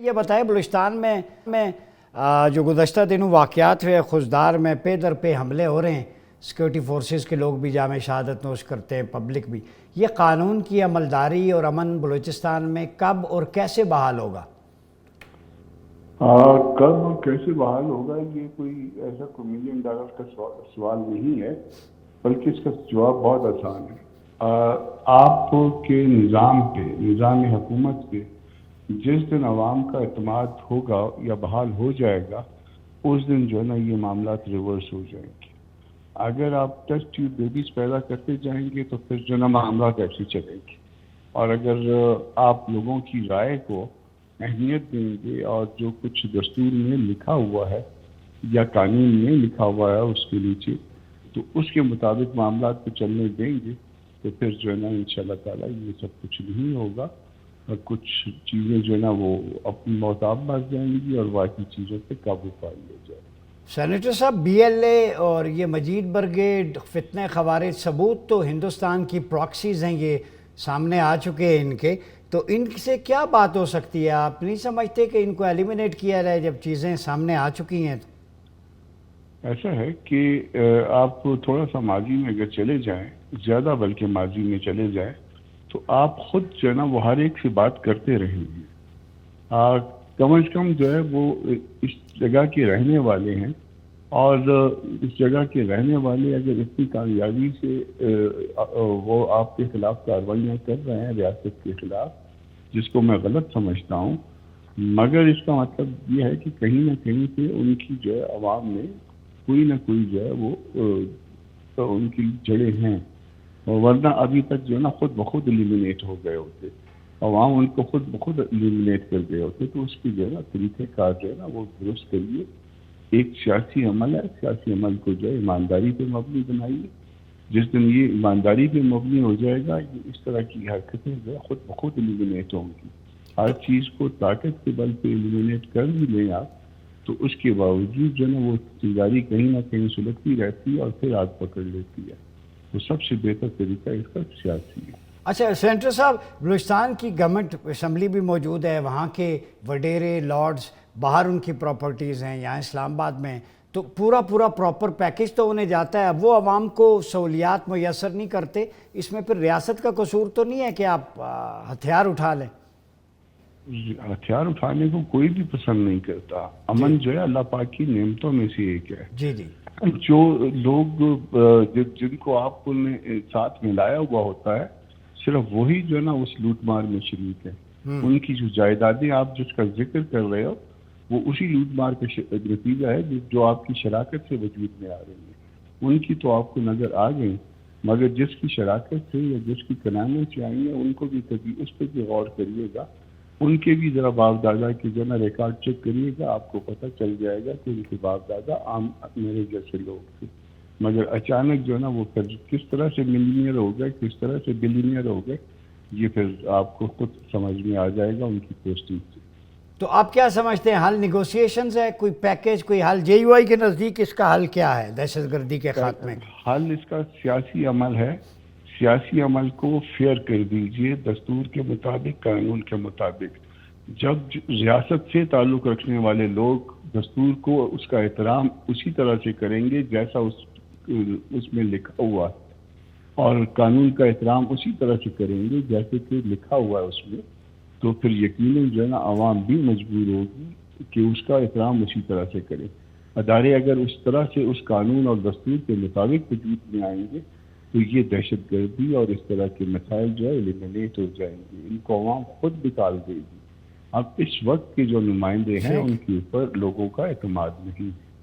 یہ بتائیں بلوچستان میں جو گزشتہ دنوں واقعات ہوئے خضدار میں پے در پہ حملے ہو رہے ہیں، سیکورٹی فورسز کے لوگ بھی جامع شہادت نوش کرتے ہیں، پبلک بھی، یہ قانون کی عملداری اور امن بلوچستان میں کب اور کیسے بحال ہوگا؟ کب اور کیسے بحال ہوگا یہ کوئی ایسا $1 ملین کا سوال نہیں ہے، بلکہ اس کا جواب بہت آسان ہے۔ آپ کے نظام پہ، نظام حکومت پہ جس دن عوام کا اعتماد ہوگا یا بحال ہو جائے گا، اس دن جو ہے نا یہ معاملات ریورس ہو جائیں گے۔ اگر آپ ٹیسٹ ٹیوب بیبیز پیدا کرتے جائیں گے تو پھر جو ہے نا معاملات ایسے چلیں گے، اور اگر آپ لوگوں کی رائے کو اہمیت دیں گے اور جو کچھ دستور میں لکھا ہوا ہے یا قانون میں لکھا ہوا ہے اس کے نیچے، تو اس کے مطابق معاملات کو چلنے دیں گے، تو پھر جو ہے نا انشاءاللہ تعالیٰ یہ سب کچھ نہیں ہوگا، اور کچھ چیزیں جو ہے نا وہ اپنی موتاب بچ جائیں گی اور باقی چیزوں پہ قابو پا لیا جائے گا۔ سینیٹر صاحب، بی ایل اے اور یہ مجید برگیڈ، فتنہ خوارج، ثبوت تو ہندوستان کی پراکسیز ہیں، یہ سامنے آ چکے ہیں ان کے، تو ان سے کیا بات ہو سکتی ہے؟ آپ نہیں سمجھتے کہ ان کو ایلیمینیٹ کیا جائے جب چیزیں سامنے آ چکی ہیں؟ ایسا ہے کہ آپ تھوڑا سا ماضی میں اگر چلے جائیں، زیادہ بلکہ ماضی میں چلے جائیں، تو آپ خود جو ہے نا وہ ہر ایک سے بات کرتے رہیں گے۔ کم از کم جو ہے وہ اس جگہ کے رہنے والے ہیں، اور اس جگہ کے رہنے والے اگر اتنی کامیابی سے وہ آپ کے خلاف کارروائیاں کر رہے ہیں ریاست کے خلاف، جس کو میں غلط سمجھتا ہوں، مگر اس کا مطلب یہ ہے کہ کہیں نہ کہیں پہ ان کی جو ہے عوام میں کوئی نہ کوئی جو ہے وہ ان کی جڑیں ہیں، ورنہ ابھی تک جو ہے نا خود بخود ایلیمینیٹ ہو گئے ہوتے، عوام ان کو خود بخود ایلیمینیٹ کر گئے ہوتے۔ تو اس کی جو ہے نا طریقہ کار جو ہے نا وہ درست کریے۔ ایک سیاسی عمل ہے، سیاسی عمل کو جو ہے ایمانداری پہ مبنی بنائیے۔ جس دن یہ ایمانداری پہ مبنی ہو جائے گا، یہ اس طرح کی حرکتیں جو ہے خود بخود ایلیمینیٹ ہوں گی۔ ہر چیز کو طاقت کے بل پہ ایلیمینیٹ کر بھی لیں آپ، تو اس کے باوجود جو ہے نا وہ چنگاری کہیں نہ کہیں سلگتی رہتی ہے اور پھر آگ پکڑ لیتی ہے۔ تو سب سے بہتر طریقہ اس کا سیاسی ہے۔ اچھا سینیٹر صاحب، بلوچستان کی گورنمنٹ اسمبلی بھی موجود ہے، وہاں کے وڈیرے لارڈز باہر ان کی پراپرٹیز ہیں، یہاں اسلام آباد میں، تو پورا پراپر پیکج تو انہیں جاتا ہے، اب وہ عوام کو سہولیات میسر نہیں کرتے، اس میں پھر ریاست کا قصور تو نہیں ہے کہ آپ ہتھیار اٹھا لیں؟ ہتھیار اٹھانے کو کوئی بھی پسند نہیں کرتا۔ امن جو ہے اللہ پاک کی نعمتوں میں سے ایک ہے۔ جی جی، جو لوگ جن کو آپ نے ساتھ ملایا ہوا ہوتا ہے، صرف وہی جو ہے نا اس لوٹ مار میں شریک ہے۔ ان کی جو جائیدادیں آپ جس کا ذکر کر رہے ہو، وہ اسی لوٹ مار کا نتیجہ ہے جو آپ کی شراکت سے وجود میں آ رہی ہے۔ ان کی تو آپ کو نظر آ گئی، مگر جس کی شراکت سے یا جس کی کنانے سے آئی ہیں، ان کو بھی کبھی اس پہ بھی غور کریے گا، ان کے بھی ذرا باپ دادا کی جو ہے نا ریکارڈ چیک کریے گا، آپ کو پتہ چل جائے گا کہ ان کے باپ دادا عام میرے جیسے لوگ تھے، مگر اچانک جو ہے نا وہ پھر کس طرح سے ملینئر ہو گئے، کس طرح سے بلینئر ہو گئے، یہ پھر آپ کو خود سمجھ میں آ جائے گا ان کی پوسٹنگ سے۔ تو آپ کیا سمجھتے ہیں، حل نیگوسیشنز ہے، کوئی پیکج، کوئی حل؟ جے یو آئی کے نزدیک اس کا حل کیا ہے دہشت گردی کے خاتمے کا؟ حل اس کا سیاسی عمل ہے۔ سیاسی عمل کو فیئر کر دیجئے، دستور کے مطابق، قانون کے مطابق۔ جب ریاست سے تعلق رکھنے والے لوگ دستور کو اس کا احترام اسی طرح سے کریں گے جیسا اس میں لکھا ہوا ہے، اور قانون کا احترام اسی طرح سے کریں گے جیسے کہ لکھا ہوا ہے اس میں، تو پھر یقیناً جو ہے نا عوام بھی مجبور ہوگی کہ اس کا احترام اسی طرح سے کرے۔ ادارے اگر اس طرح سے اس قانون اور دستور کے مطابق وجود میں آئیں گے تو یہ دہشت گردی اور اس طرح کے مسائل جو ہے ایلیمینیٹ ہو جائیں گے، ان کو عوام خود نکال دے گی۔ اب اس وقت کے جو نمائندے ہیں ان کے اوپر لوگوں کا اعتماد نہیں ہے۔